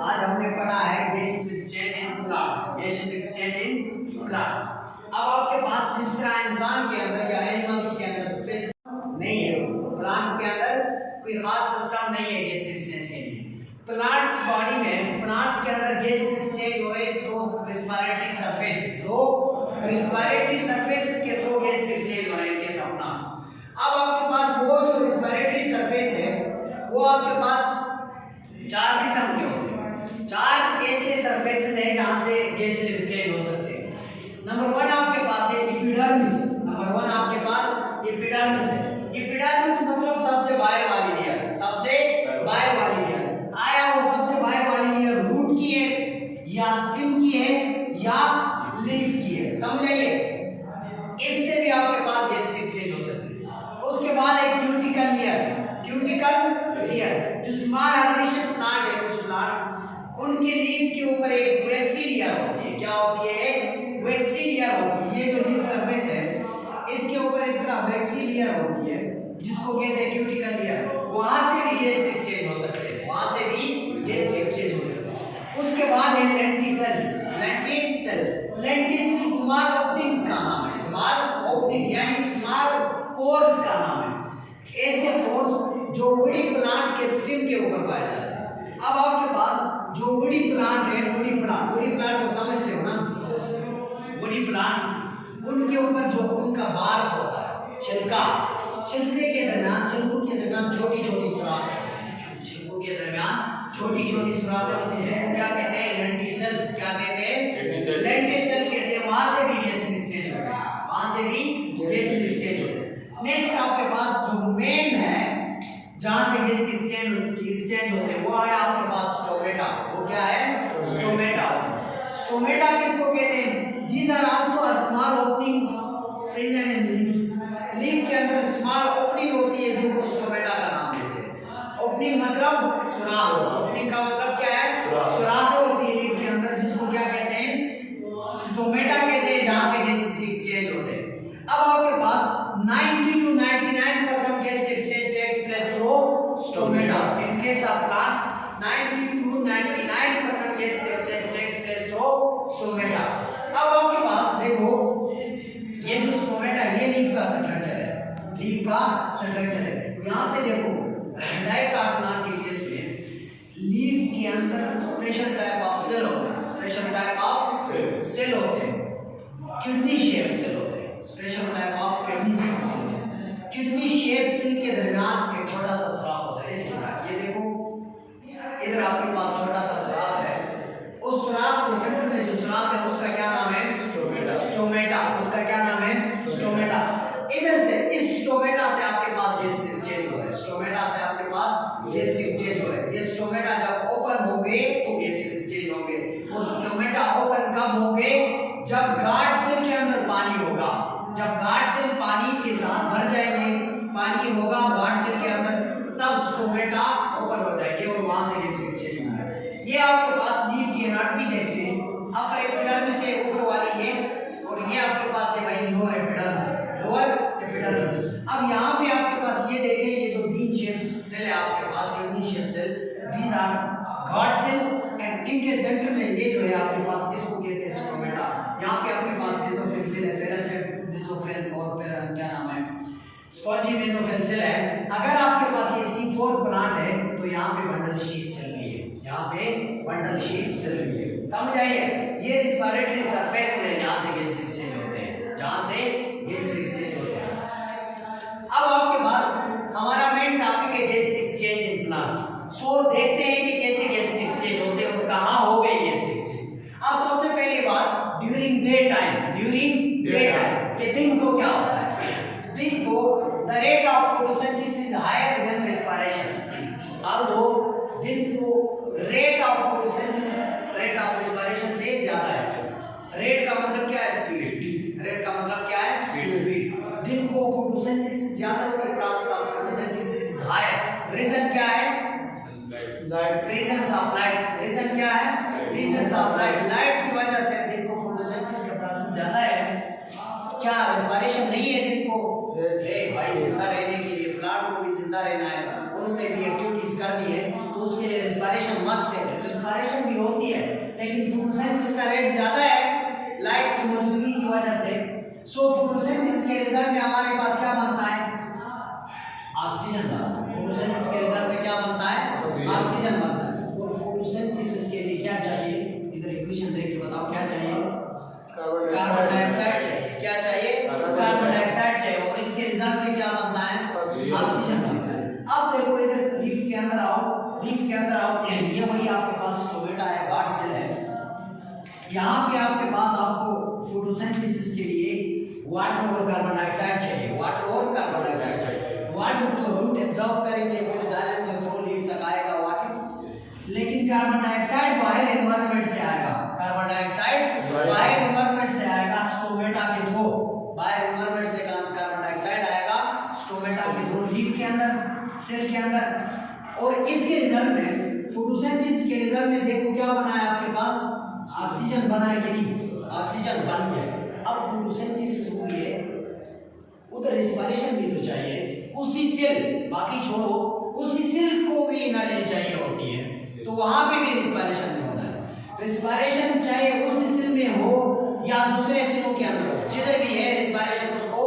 आज हमने पढ़ा है gases exchange in plants, gases exchange in plants. अब आपके पास जिस तरह इंसान के अंदर या एनिमल्स के अंदर स्पेस नहीं है, प्लांट्स के अंदर कोई खास सिस्टम नहीं है गैस एक्सचेंज के लिए। प्लांट्स बॉडी में, प्लांट्स के अंदर गैस एक्सचेंज हो रही है through respiratory surface, through respiratory surfaces के थ्रू गैस एक्सचेंज हो रहे हैं गैस ऑफ प्लांट्स। अब आपके पास वो जो रेस्पिरेटरी सरफेस है वो आपके पास चार किस्म के होते हैं। चार ऐसे सरफेसेस हैं जहां से गैस एक्सचेंज हो सकते हैं। नंबर 1 आपके पास है एपिडर्मिस। नंबर 1 आपके पास एपिडर्मिस है। एपिडर्मिस मतलब सबसे बाहर वाली लेयर, सबसे बाहर वाली लेयर। आया वो सबसे बाहर वाली लेयर रूट की है या स्टेम की है या लीफ की है, समझ आइए। इससे भी आपके पास गैस एक्सचेंज हो सकती है। उसके बाद एक क्यूटिकल लेयर, क्यूटिकल लेयर जो स्मॉल हर्बेशियस प्लांट है, कुछ प्लांट उनके लीफ के ऊपर एक वैक्सी लेयर होती है। क्या होती है? एक वैक्सी लेयर होती है। ये जो लीफ सरफेस है इसके ऊपर इस तरह वैक्सी लेयर होती है जिसको कहते हैं क्यूटिकल लेयर। वहां से भी गैस एक्सचेंज हो सकते हैं, वहां से भी गैस एक्सचेंज हो सकते हैं। उसके बाद है लेंटिसेल्स। लेंटिसेल्स स्मॉल ओपनिंग्स का नाम है, स्मॉल ओपनिंग यानी स्मॉल पोर्स का नाम है। ऐसे पोर्स जो वुडी प्लांट के स्टेम के ऊपर पाए जाते हैं। अब आपके पास जो वुडी प्लांट है, वुडी प्लांट को समझते हो ना? वुडी प्लांट्स उनके ऊपर जो उनका बार्क होता है, छिलके के दरमियान, छिलकों के दरमियान छोटी छोटी सुराख होती हैं। छिलकों के दरमियान छोटी छोटी सुराख होती हैं। क्या कहते हैं? लेंटिसेल्स। क्या कहते हैं? लेंटिसेल कहते हैं। वहां से भी गैस एक्सचेंज होता है, वहां से भी गैस एक्सचेंज होता है। नेक्स्ट आपके पास जो मेन है जहां से गैस एक्सचेंज होते हैं वो है आपके पास स्टोमेटा। वो क्या है? स्टोमेटा। स्टोमेटा किसको कहते हैं? These are also a small openings present in leaves. Leaf के अंदर स्मॉल ओपनिंग होती है जिनको स्टोमेटा का नाम देते हैं। ओपनिंग मतलब सुराख। ओपनिंग का मतलब क्या है? सुराख होती है लीफ के अंदर जिसको क्या कहते हैं? स्टोमेटा कहते हैं, जहां से गैस एक्सचेंज होते हैं। अब आपके पास 90 to 99% gas exchange takes place through stomata. In case of plants 90 to 99% gas exchange takes place through stomata. अब आपके पास देखो ये जो स्टोमेटा, ये लीफ का स्ट्रक्चर है, लीफ का स्ट्रक्चर है। यहाँ पे देखो डाइकाट प्लांट के केस में लीफ के अंदर स्पेशल टाइप ऑफ सेल होते हैं, स्पेशल टाइप ऑफ सेल होते हैं, किडनी शेप सेल होते हैं, special type of kidney shape cell होते हैं। किडनी शेप सेल के दरमियान एक छोटा सा सुराख होता है, इस तरह। ये देखो इधर आपके पास छोटा सा सुराख है, उस सुराख को सेंटर में जो सुराख है उसका क्या नाम है? स्टोमेटा। उसका क्या नाम है? स्टोमेटा। इधर से इस स्टोमेटा से आपके पास गैस एक्सचेंज हो रहा है, स्टोमेटा से आपके पास गैस एक्सचेंज हो रहा है। ये स्टोमेटा जब ओपन होंगे तो गैस एक्सचेंज होंगे। वो स्टोमेटा ओपन कब होंगे? जब गार्ड सेल के अंदर पानी होगा। जब गार्ड सेल पानी के साथ भर जाएंगे, पानी होगा गार्ड सेल के अंदर, तब स्टोमेटा ओपन हो जाएंगे और वहां से गैस एक्सचेंज होगा। ये आपके पास लीफ की एनाटॉमी देखते हैं। अपर एपिडर्मिस से ऊपर वाली है और ये आपके पास है भाई लोअर एपिडर्मिस, लोअर एपिडर्मिस। अब यहाँ पे आपके पास ये देखें, ये जो बीन शेप सेल है आपके पास, kidney shape cell, these are guard cell and इनके सेंटर में ये जो है आपके पास, इसको कहते हैं स्टोमेटा। यहाँ पे आपके पास बेसोफिल सेल है, पैरासाइट बेसोफिल और क्या नाम है, स्पॉन्जी बेसोफिल सेल है। अगर आपके पास ये C4 प्लांट है तो यहाँ पे बंडल शीट सेल भी है, यहाँ पे बंडल शीट सेल भी है, समझ आइए। ये रेस्पिरेटरी सरफेस है जहाँ से गैस एक्सचेंज होते हैं, जहाँ से गैस एक्सचेंज होते हैं। अब आपके पास हमारा मेन टॉपिक है गैस एक्सचेंज इन प्लांट्स। सो देखते हैं कि कैसे गैस एक्सचेंज होते हैं और कहाँ हो गए गैस एक्सचेंज। अब सबसे पहली बात ड्यूरिंग डे टाइम, कि दिन को क्या होता है? दिन को the rate of photosynthesis is higher than respiration. Although दिन को rate of photosynthesis, rate of respiration से ज्यादा है। रेट का मतलब क्या है? स्पीड। रेट का मतलब क्या है? स्पीड। दिन को फोटोसिंथेसिस ज्यादा होती है, process of photosynthesis is higher. Reason क्या है? Light. Presence of light. Reason क्या है? Presence of light. लाइट की वजह से दिन को फोटोसिंथेसिस का प्रोसेस ज्यादा है। क्या रेस्पिरेशन नहीं है दिन को? भाई जिंदा रहने के लिए प्लांट को भी जिंदा रहना है, उन्होंने भी एक्टिविटीज करनी है, तो उसके लिए रेस्पिरेशन मस्ट है। रेस्पिरेशन रिजल्ट में हमारे पास क्या बनता है? ऑक्सीजन बनता है। फोटोसिंथेसिस के रिजल्ट में क्या बनता है? ऑक्सीजन बनता है। और फोटोसिंथेसिस के लिए क्या चाहिए? इधर इक्वेशन देख के बताओ क्या चाहिए? कार्बन डाइऑक्साइड चाहिए। क्या चाहिए? कार्बन डाइऑक्साइड चाहिए। और इसके रिजल्ट में क्या बनता है? ऑक्सीजन बनता है। अब देखो इधर लीफ के अंदर आओ, लीफ के अंदर आओ, ये वही आपके पास स्टोमेटा है, गार्ड सेल है। यहाँ पे आपके पास आपको फोटोसिंथेसिस के लिए वाटर और कार्बन डाइऑक्साइड चाहिए। वाटर और कार्बन डाइऑक्साइड चाहिए। वाटर तो रूट एब्जॉर्ब करेंगे, फिर जाइलम के थ्रू लीफ तक आएगा वाटर। लेकिन कार्बन डाइऑक्साइड बाहर एनवायरनमेंट से आएगा। कार्बन डाइऑक्साइड बाहर एनवायरनमेंट से आएगा स्टोमेटा के थ्रू। बाहर एनवायरनमेंट से कार्बन डाइऑक्साइड आएगा स्टोमेटा के थ्रू लीफ के अंदर, सेल के अंदर। और इसके रिजल्ट में फोटोसिंथेसिस के रिजल्ट में देखो क्या बना है आपके पास? ऑक्सीजन बना है कि नहीं? ऑक्सीजन बन गया। अब फोटोसिंथेसिस हुई है, उधर रिस्पायरेशन भी तो चाहिए। उसी सेल, बाकी छोड़ो, उसी सेल को भी एनर्जी चाहिए होती है, तो वहां पे भी रिस्पायरेशन नहीं होना है। रिस्पायरेशन चाहे उस सेल में हो या दूसरे सेलों के अंदर हो, जिधर भी है रिस्पायरेशन उसको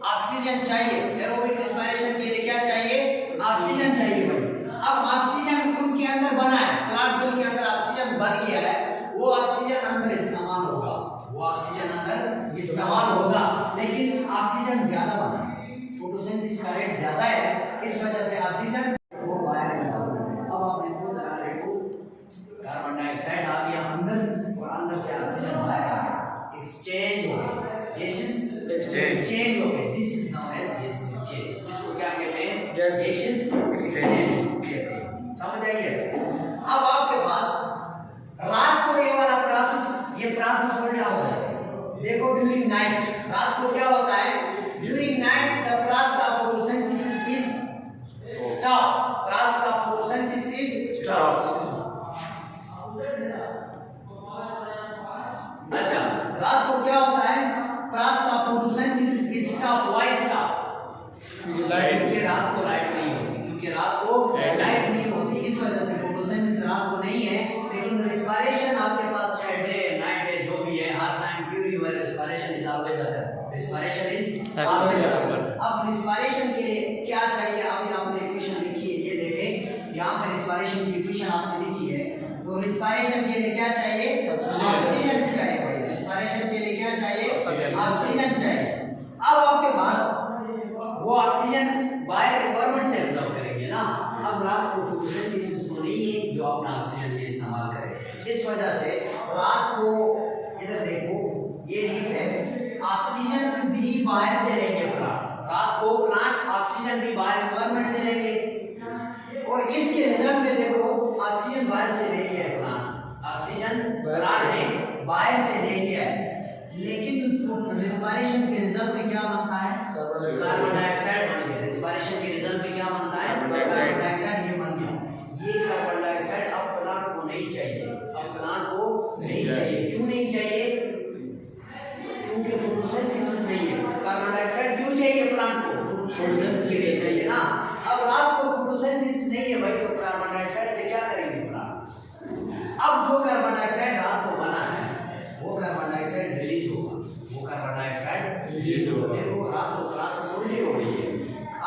ऑक्सीजन चाहिए। एरोबिक रिस्पायरेशन के लिए क्या चाहिए? ऑक्सीजन चाहिए भाई। अब ऑक्सीजन उनके अंदर बना है, प्लांट सेल के अंदर ऑक्सीजन बन गया है, वो ऑक्सीजन अंदर इस्तेमाल होगा, वो ऑक्सीजन अंदर इस्तेमाल होगा। लेकिन ऑक्सीजन ज्यादा बना, फोटोसिंथेसिस का रेट ज्यादा है, इस वजह से ऑक्सीजन वो बाहर निकल रहा है। अब आप देखो जरा, देखो कार्बन डाइऑक्साइड आ गया अंदर और अंदर से ऑक्सीजन बाहर आ गया, एक्सचेंज हो गई, गैसेस एक्सचेंज हो गई। This is known as gas exchange. इसको क्या कहते हैं? गैसेस एक्सचेंज कहते हैं। समझ आइए? अब आपके पास रात को ये वाला प्रोसेस, ये प्रोसेस उल्टा हो जाता है। देखो ड्यूरिंग नाइट, रात को क्या होता है? During night the process of photosynthesis is stop. Process of photosynthesis stop. अच्छा, रात को क्या होता है? Process of photosynthesis is stop. Why stop? क्योंकि रात को लाइट नहीं होती, क्योंकि रात को लाइट नहीं होती, इस वजह से फोटोसिंथेसिस रात को नहीं है। लेकिन रिस्पायरेशन आपके पास चाहे डे नाइट है जो भी है, हर time pure your respiration is always occur. Respiration is always occur. अब रिस्पायरेशन के लिए क्या चाहिए? अभी आपने इक्वेशन लिखी है, ये देखें यहाँ पे रिस्पायरेशन की इक्वेशन आपने लिखी है। तो रिस्पायरेशन के लिए क्या चाहिए? ऑक्सीजन चाहिए भाई। रिस्पायरेशन के लिए क्या चाहिए? ऑक्सीजन चाहिए। अब आपके पास वो ऑक्सीजन बाहर एनवायरनमेंट से एब्जॉर्ब करेंगे ना। अब रात को फोटोसिंथेसिस तो नहीं है जो अपना ऑक्सीजन ये इस्तेमाल करे, इस वजह से रात को इधर देखो ये लीफ है, ऑक्सीजन भी बाहर से लेंगे प्लांट। रात को प्लांट ऑक्सीजन भी बाहर एनवायरनमेंट से लेंगे और इसके रिजल्ट में देखो ऑक्सीजन बाहर से ले लिया है प्लांट, ऑक्सीजन प्लांट ने बाहर से ले लिया है। लेकिन रिस्पायरेशन के रिजल्ट में क्या बनता है? कार्बन डाइऑक्साइड बन गया। रिस्पायरेशन के रिजल्ट में क्या बनता है? कार्बन डाइऑक्साइड ये बन गया। ये कार्बन डाइऑक्साइड अब प्लांट को नहीं चाहिए, अब प्लांट को नहीं चाहिए। क्यों नहीं चाहिए? क्योंकि फोटोसिंथेसिस नहीं है। कार्बन डाइऑक्साइड क्यों चाहिए प्लांट को? फोटोसिंथेसिस के लिए चाहिए ना। अब रात को फोटोसिंथेसिस नहीं है भाई, तो कार्बन डाइऑक्साइड से क्या करेंगे प्लांट? अब जो कार्बन डाइऑक्साइड रात को बना है वो कार्बन डाइऑक्साइड रिलीज होगा, वो कार्बन डाइऑक्साइड रिलीज होगा। देखो रात को प्रोसेस उल्टी हो गई है।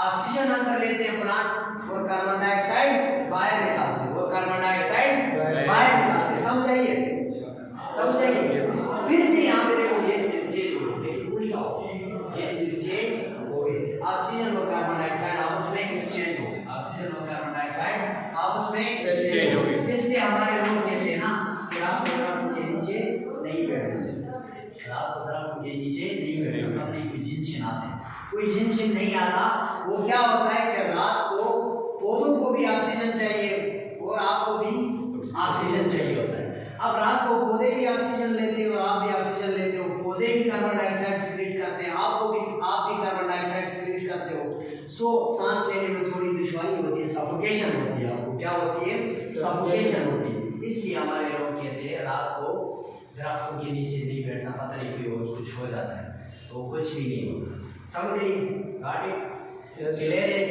ऑक्सीजन अंदर लेते हैं प्लांट और कार्बन डाइऑक्साइड बाहर निकालते हैं, वो कार्बन डाइऑक्साइड बाहर निकालते हैं। समझ आइए? समझ आइए? फिर से यहाँ पे देखो गैस एक्सचेंज हो गई, लेकिन उल्टा हो गया। गैस एक्सचेंज हो गई, ऑक्सीजन और कार्बन डाइऑक्साइड आपस में एक्सचेंज हो गए, ऑक्सीजन और कार्बन डाइऑक्साइड आपस में एक्सचेंज हो गए। इसलिए हमारे लोग कहते हैं ना कि रात को दरख्त के नीचे नहीं बैठना है, रात को दरख्त के नीचे नहीं बैठना। पता नहीं कोई जिन छिन आते हैं, कोई जिन छिन नहीं आता। वो क्या होता है कि रात को पौधों को भी ऑक्सीजन चाहिए और आपको भी ऑक्सीजन चाहिए होता है। अब रात को पौधे भी ऑक्सीजन लेते हो, आप भी ऑक्सीजन लेते हो, पौधे भी कार्बन डाइऑक्साइड सिक्रीट करते हैं, आप भी कार्बन डाइऑक्साइड सिक्रीट करते हो। सो सांस लेने में थोड़ी दुश्वारी होती है, सफोकेशन होती है। आपको क्या होती है? सफोकेशन होती है। इसलिए हमारे लोग कहते हैं रात को दरख्तों के नीचे नहीं बैठना, पता नहीं कोई और कुछ हो जाता है, तो कुछ भी नहीं होगा। समझ गई? Got it? क्लियर है?